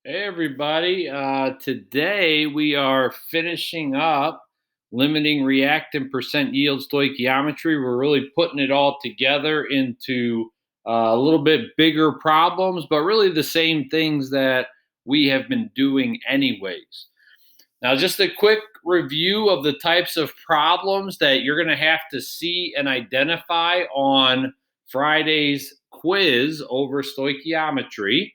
Hey everybody, today we are finishing up limiting reactant percent yield stoichiometry. We're really putting it all together into a little bit bigger problems, but really the same things that we have been doing anyways. Now, just a quick review of the types of problems that you're going to have to see and identify on Friday's quiz over stoichiometry.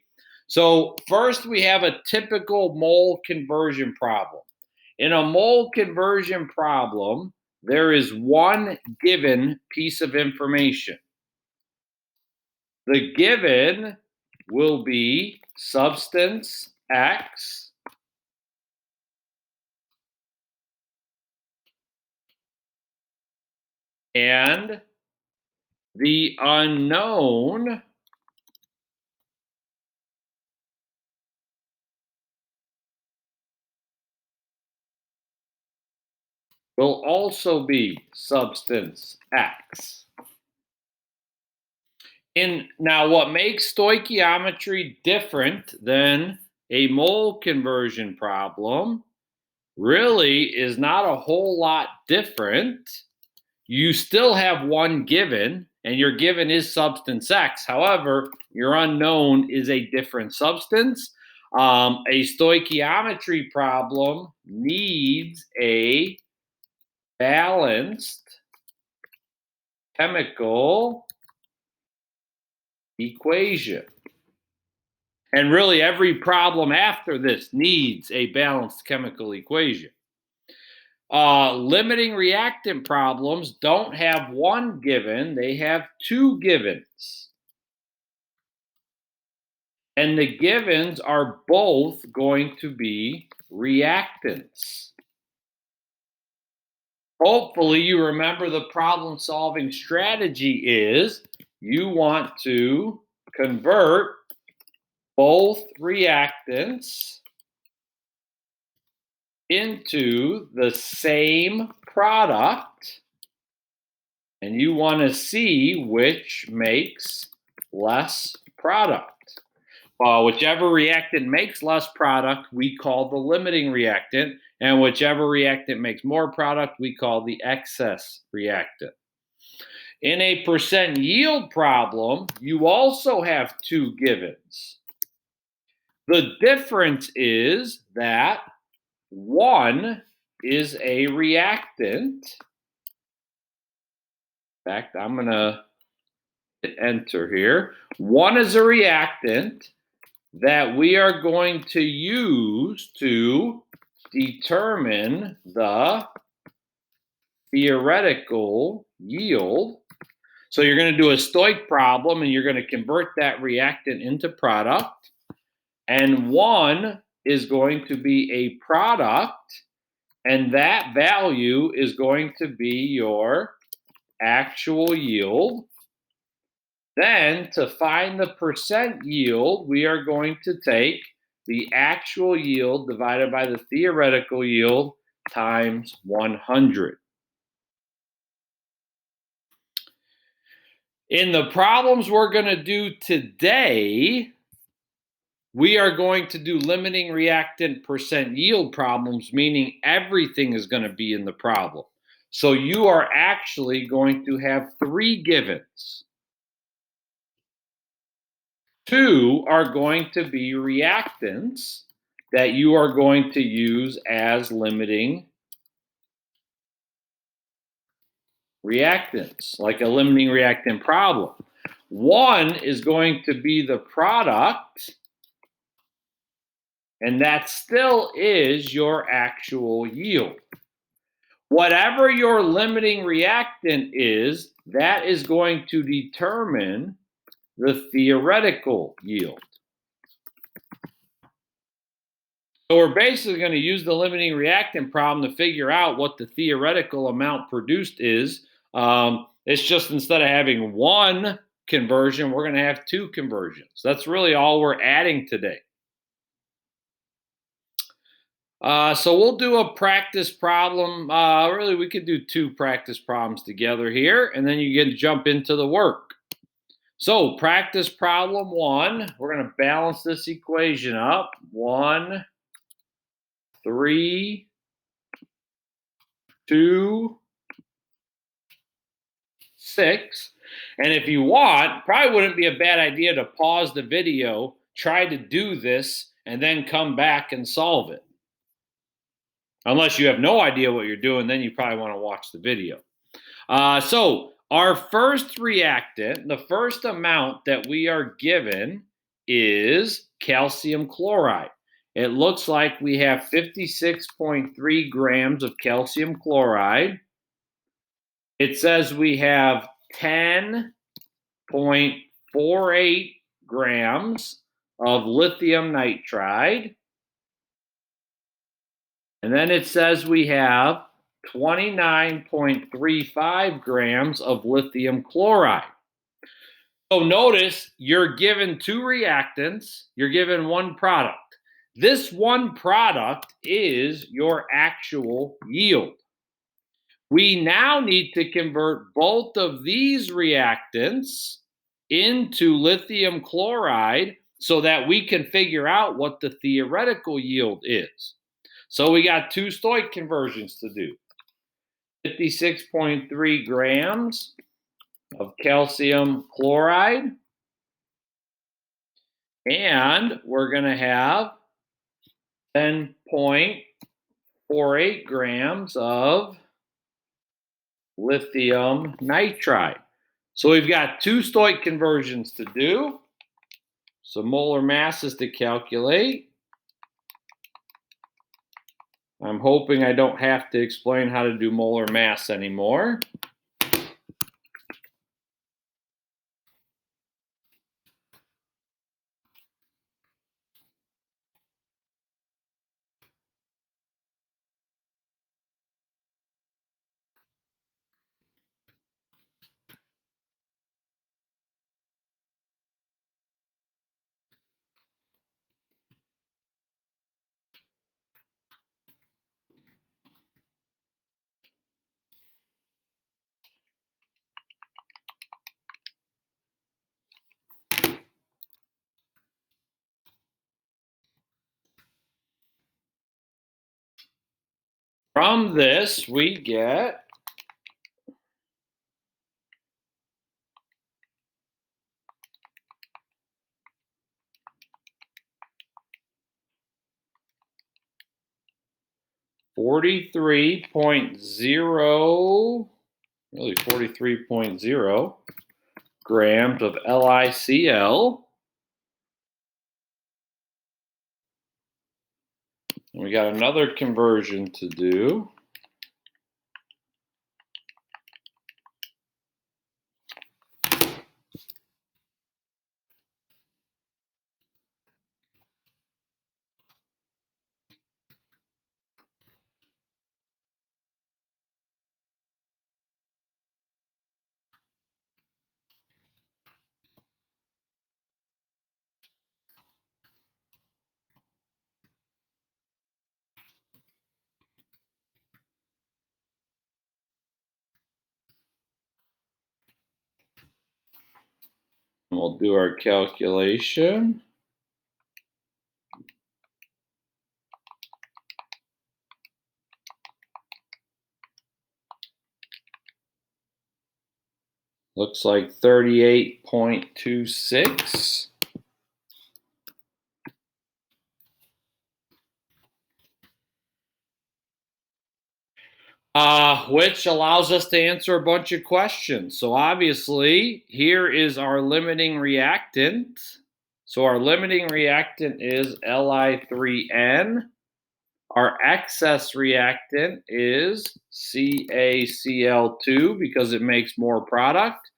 So, first, we have a typical mole conversion problem. In a mole conversion problem, there is one given piece of information. The given will be substance X and the unknown will also be substance X. Now, what makes stoichiometry different than a mole conversion problem really is not a whole lot different. You still have one given, and your given is substance X. However, your unknown is a different substance. A stoichiometry problem needs a balanced chemical equation. And really, every problem after this needs a balanced chemical equation. Limiting reactant problems don't have one given, they have two givens. And the givens are both going to be reactants. Hopefully, you remember the problem solving strategy is you want to convert both reactants into the same product, and you want to see which makes less product. Whichever reactant makes less product, we call the limiting reactant, and whichever reactant makes more product, we call the excess reactant. In a percent yield problem, you also have two givens. The difference is that one is a reactant. In fact, I'm going to hit enter here. One is a reactant that we are going to use to determine the theoretical yield. So you're going to do a stoich problem and you're going to convert that reactant into product. And one is going to be a product, and that value is going to be your actual yield. Then to find the percent yield, we are going to take the actual yield divided by the theoretical yield times 100. In the problems we're going to do today, we are going to do limiting reactant percent yield problems, meaning everything is going to be in the problem. So you are actually going to have three givens. Two are going to be reactants that you are going to use as limiting reactants, like a limiting reactant problem. One is going to be the product, and that still is your actual yield. Whatever your limiting reactant is, that is going to determine the theoretical yield. So we're basically going to use the limiting reactant problem to figure out what the theoretical amount produced is. It's just instead of having one conversion, we're going to have two conversions. That's really all we're adding today. So we'll do a practice problem. Really, we could do two practice problems together here, and then you can jump into the work. So practice problem 1. We're going to balance this equation up. 1, 3, 2, 6. And if you want, probably wouldn't be a bad idea to pause the video, try to do this, and then come back and solve it. Unless you have no idea what you're doing, then you probably want to watch the video. So our first reactant, the first amount that we are given is calcium chloride. It looks like we have 56.3 grams of calcium chloride. It says we have 10.48 grams of lithium nitride. And then it says we have 29.35 grams of lithium chloride. So notice you're given 2 reactants, you're given 1 product. This 1 product is your actual yield. We now need to convert both of these reactants into lithium chloride so that we can figure out what the theoretical yield is. So we got 2 stoich conversions to do. 56.3 grams of calcium chloride. And we're going to have 10.48 grams of lithium nitride. So we've got 2 stoich conversions to do. Some molar masses to calculate. I'm hoping I don't have to explain how to do molar mass anymore. From this, we get 43.0 grams of LiCl. And we got another conversion to do. And we'll do our calculation. Looks like 38.26. Which allows us to answer a bunch of questions. So obviously, here is our limiting reactant. So our limiting reactant is Li3N. Our excess reactant is CaCl2 because it makes more product.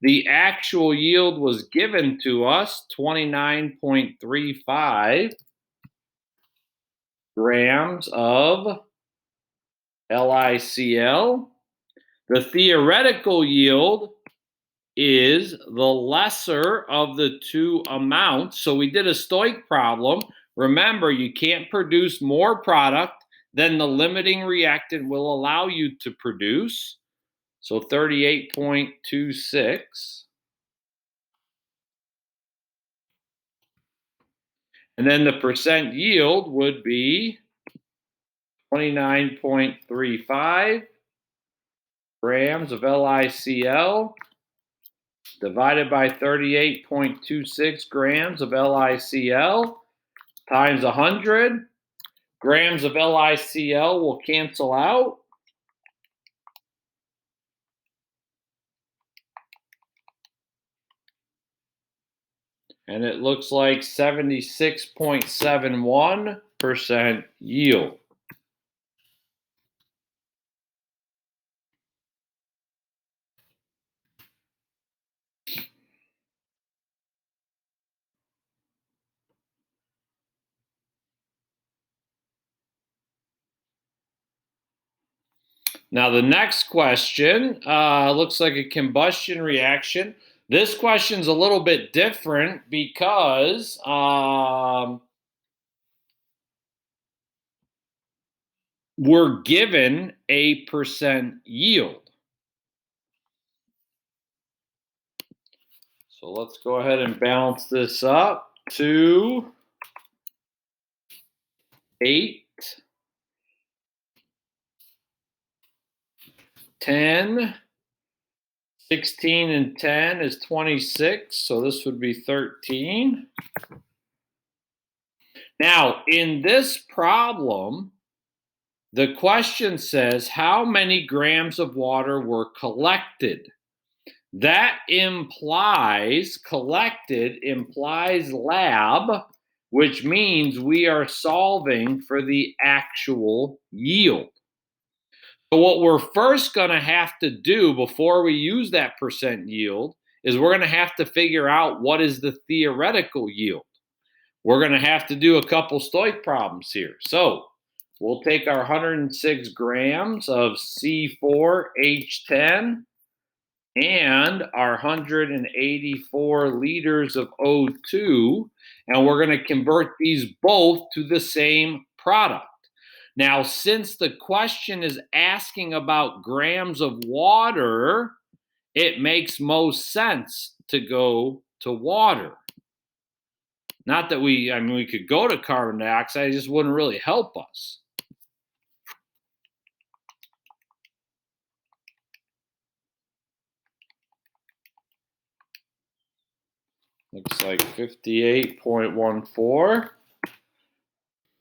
The actual yield was given to us, 29.35 grams of LiCl. The theoretical yield is the lesser of the 2 amounts. So we did a stoich problem. Remember, you can't produce more product than the limiting reactant will allow you to produce. So 38.26. And then the percent yield would be 29.35 grams of LiCl divided by 38.26 grams of LiCl times 100. Grams of LiCl will cancel out. And it looks like 76.71% yield. Now, the next question looks like a combustion reaction. This question's a little bit different because we're given a percent yield. So let's go ahead and balance this up to 8, 10, 16 and 10 is 26, so this would be 13. Now, in this problem, the question says how many grams of water were collected. That implies collected implies lab, which means we are solving for the actual yield. So what we're first going to have to do before we use that percent yield is we're going to have to figure out what is the theoretical yield. We're going to have to do a couple stoich problems here. So we'll take our 106 grams of C4H10 and our 184 liters of O2, and we're going to convert these both to the same product. Now, since the question is asking about grams of water, it makes most sense to go to water. Not that we could go to carbon dioxide, it just wouldn't really help us. Looks like 58.14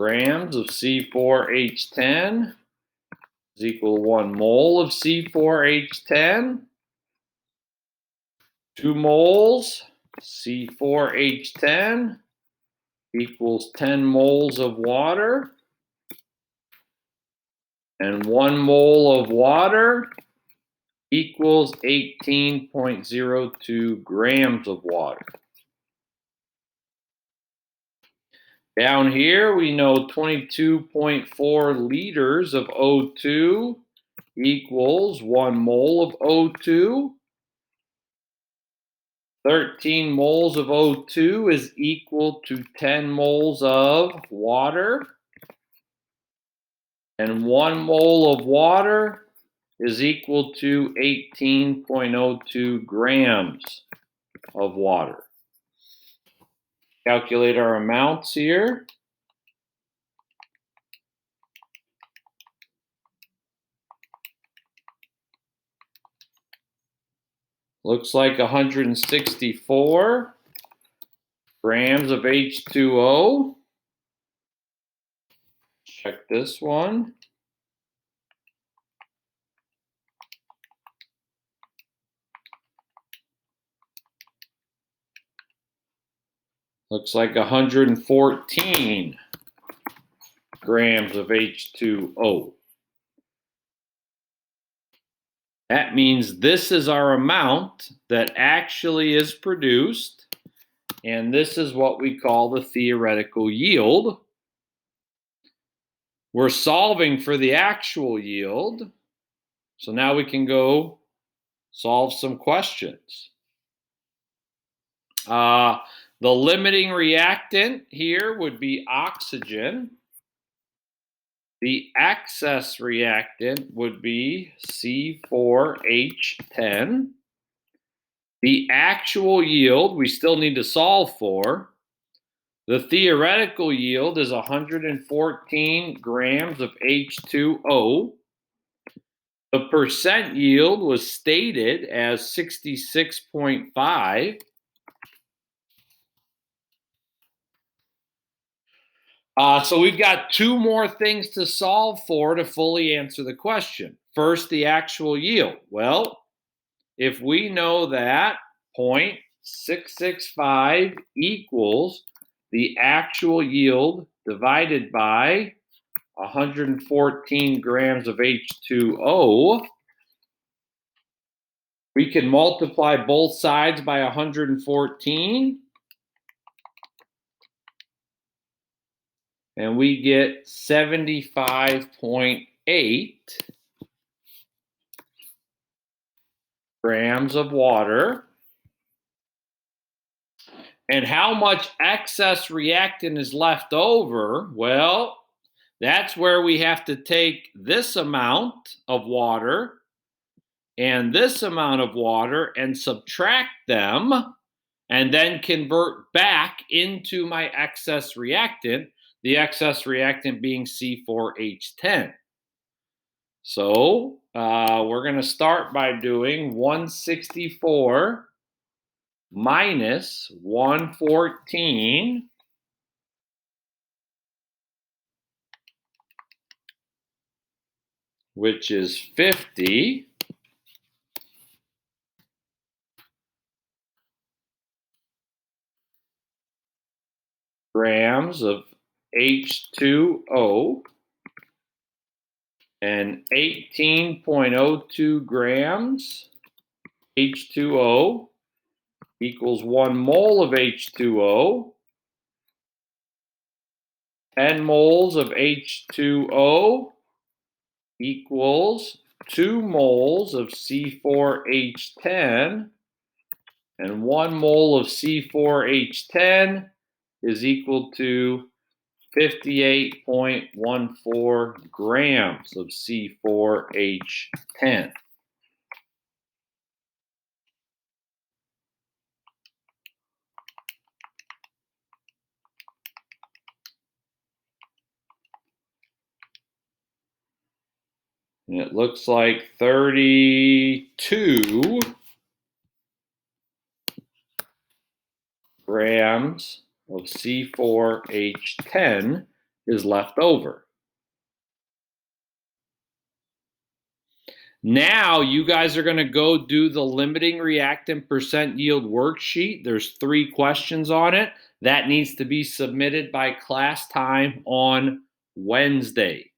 grams of C4H10 is equal to 1 mole of C4H10. 2 moles C4H10 equals 10 moles of water. And 1 mole of water equals 18.02 grams of water. Down here, we know 22.4 liters of O2 equals 1 mole of O2. 13 moles of O2 is equal to 10 moles of water. And 1 mole of water is equal to 18.02 grams of water. Calculate our amounts here. Looks like 164 grams of H2O. Check this one. Looks like 114 grams of H2O. That means this is our amount that actually is produced, and this is what we call the theoretical yield. We're solving for the actual yield, so now we can go solve some questions. The limiting reactant here would be oxygen. The excess reactant would be C4H10. The actual yield we still need to solve for. The theoretical yield is 114 grams of H2O. The percent yield was stated as 66.5. So we've got two more things to solve for to fully answer the question. First, the actual yield. Well, if we know that 0.665 equals the actual yield divided by 114 grams of H2O, we can multiply both sides by 114, and we get 75.8 grams of water. And how much excess reactant is left over? Well, that's where we have to take this amount of water and this amount of water and subtract them and then convert back into my excess reactant, the excess reactant being C4H10. So we're going to start by doing 164 minus 114, which is 50. Grams of H2O and 18.02 grams H2O equals 1 mole of H2O. 10 moles of H2O equals 2 moles of C4H10, and 1 mole of C4H10 is equal to 58.14 grams of C4H10. And it looks like 32 grams of C4H10 is left over. Now you guys are going to go do the limiting reactant percent yield worksheet. There's 3 questions on it. That needs to be submitted by class time on Wednesday.